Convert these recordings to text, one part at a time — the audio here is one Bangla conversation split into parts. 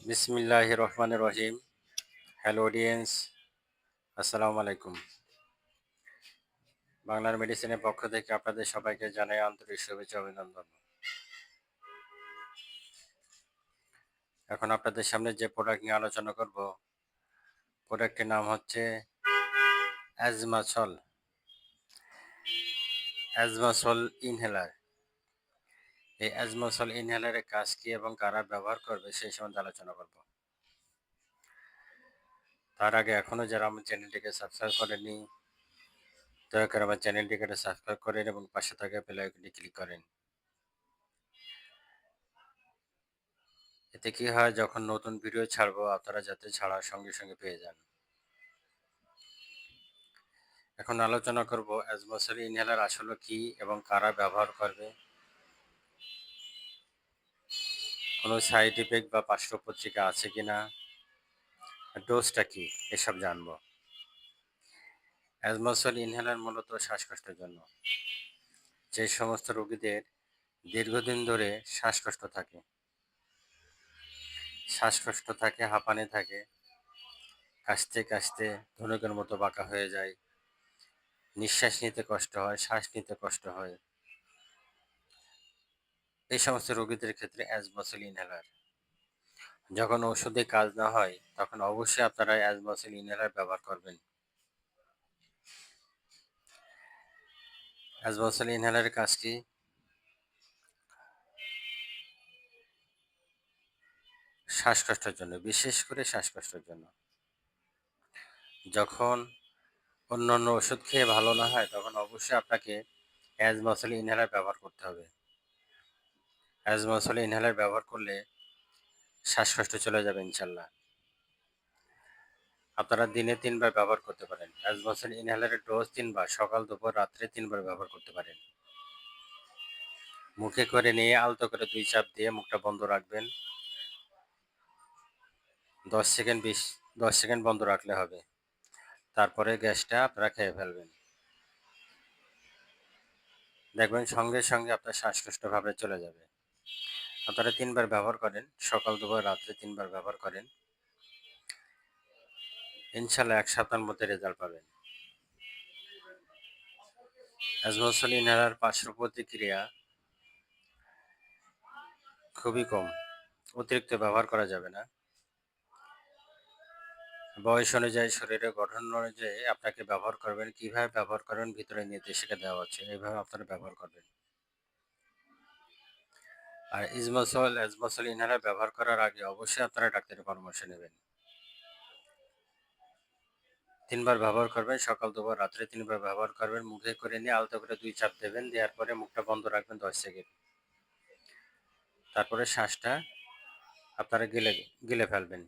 বিসমিল্লাহির রহমানির রহিম। হ্যালো অডিয়েন্স, আসসালামু আলাইকুম। বাংলার মেডিসিনের পক্ষ থেকে আপনাদের সবাইকে জানাই আন্তরিক শুভেচ্ছা অভিনন্দন। এখন আপনাদের সামনে যে প্রোডাক্ট নিয়ে আলোচনা করব, প্রোডাক্টের নাম হচ্ছে অ্যাজমাসল অ্যাজমাসল ইনহেলার। এই অ্যাজমাসল ইনহেলারের কাজ কী এবং কারা ব্যবহার করবে সেই সম্বন্ধে আলোচনা করব। তার আগে এখনও যারা আমার চ্যানেলটিকে সাবস্ক্রাইব করেনি, দয়া করে আমার চ্যানেলটিকে সাবস্ক্রাইব করেন এবং পাশে থাকা বেল আইকনটি ক্লিক করেন। এতে কি হয়, যখন নতুন ভিডিও ছাড়বো আপনারা যাতে ছাড়ার সঙ্গে সঙ্গে পেয়ে যান। এখন আলোচনা করব অ্যাজমাসল ইনহেলার আসলে কি এবং কারা ব্যবহার করবে, কোনো সাইড ইফেক্ট বা পার্শ্বপ্রতিক্রিয়া আছে কিনা, ডোজটা কি, এসব জানবো। অ্যাজমাসল ইনহেলার মূলত শ্বাসকষ্টের জন্য। যে সমস্ত রোগীদের দীর্ঘদিন ধরে শ্বাসকষ্ট থাকে, হাঁপানি থাকে, কাশতে কাশতে ধনুকের মতো বাঁকা হয়ে যায়, নিঃশ্বাস নিতে কষ্ট হয়, শ্বাস নিতে কষ্ট হয়, এই সমস্ত রোগীদের ক্ষেত্রে অ্যাজমাসল ইনহেলার। যখন ওষুধে কাজ না হয় তখন অবশ্যই আপনারা অ্যাজমাসল ইনহেলার ব্যবহার করবেন। অ্যাজমাসল ইনহেলারের কাজ কি? শ্বাসকষ্টের জন্য, বিশেষ করে শ্বাসকষ্টের জন্য। যখন অন্যান্য ওষুধ খেয়ে ভালো না হয় তখন অবশ্যই আপনাকে অ্যাজমাসল ইনহেলার ব্যবহার করতে হবে। অ্যাজমাসল ইনহেলার ব্যবহার করলে শ্বাসকষ্ট চলে যাবে ইনশাল্লাহ। আপনারা দিনে 3 বার ব্যবহার করতে পারেন। অ্যাজমাসল ইনহেলারের ডোজ 3 বার, সকাল দুপুর রাত্রে 3 বার ব্যবহার করতে পারেন। মুখে করে নিয়ে আলতো করে 2 চাপ দিয়ে মুখটা বন্ধ রাখবেন। 10 সেকেন্ড বন্ধ রাখলে হবে। তারপরে গ্যাসটা আপনারা খেয়ে ফেলবেন। দেখবেন সঙ্গে সঙ্গে আপনার শ্বাসকষ্ট ভাবে চলে যাবে। আপনারা 3 বার ব্যবহার করেন, সকাল দুপুর রাত্রে 3 বার ব্যবহার করেন, ইনশাল্লাহ 1 সপ্তাহের মধ্যে রেজাল্ট পাবেন। অ্যাজমাসল ইনহেলার পার্শ্ব প্রতিক্রিয়া খুবই কম, অতিরিক্ত ব্যবহার করা যাবে না। বয়স অনুযায়ী, শরীরের গঠন অনুযায়ী আপনাকে ব্যবহার করবেন, কিভাবে ব্যবহার করবেন ভিতরে নির্দেশিকা দেওয়া আছে, এইভাবে আপনারা ব্যবহার করবেন। আর অ্যাজমাসল ইনহেলার ব্যবহার করার আগে অবশ্যই আপনারা ডাক্তারের পরামর্শ নেবেন। 3 বার ব্যবহার করবেন, সকাল দুপুর রাত্রে 3 বার ব্যবহার করবেন। মুখে করে নিয়ে আলতো করে 2 চাপ দেবেন, দেওয়ার পরে মুখটা বন্ধ রাখবেন 10 সেকেন্ড। তারপরে শ্বাসটা আপনারা গিলে গিলে ফেলবেন।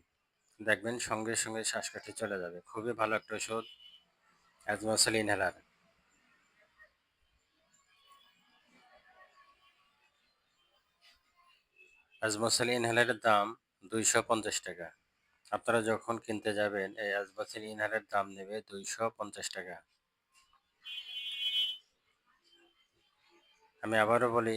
দেখবেন সঙ্গে সঙ্গে শ্বাসকষ্ট চলে যাবে। খুবই ভালো একটা ওষুধ অ্যাজমাসল ইনহেলার। অ্যাজমাসল ইনহেলারের দাম 250 টাকা। আপনারা যখন কিনতে যাবেন এই অ্যাজমাসল ইনহেলারের দাম নেবে 250 টাকা। আমি আবারও বলি,